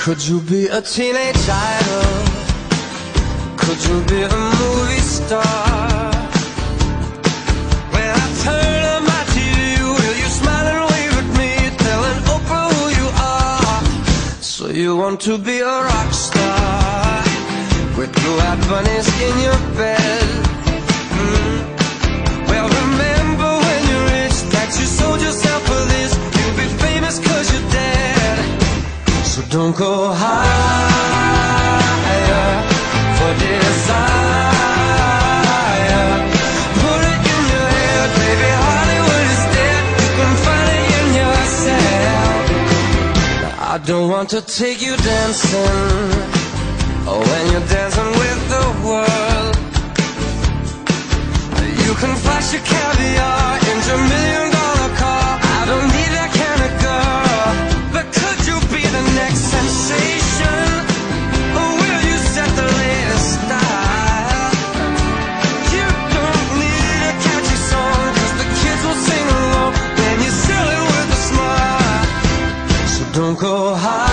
Could you be a teenage idol? Could you be a movie star? When I turn on my TV, will you smile and wave at me, telling Oprah who you are? So you want to be a rock star with blue-eyed bunnies in your bed? Well, remember when you're rich that you sold yourself for this. You'll be famous 'cause you're dead. So don't go higher for desire. Put it in your head, baby, Hollywood is dead. You can find it in yourself. I don't want to take you dancing, oh, when you're dancing with the world. You can flash your caviar into $1 million car. I don't need that kind of girl. But could you be the next sensation? Or will you set the latest style? You don't need a catchy song, 'cause the kids will sing along when you sell it with a smile. So don't go high.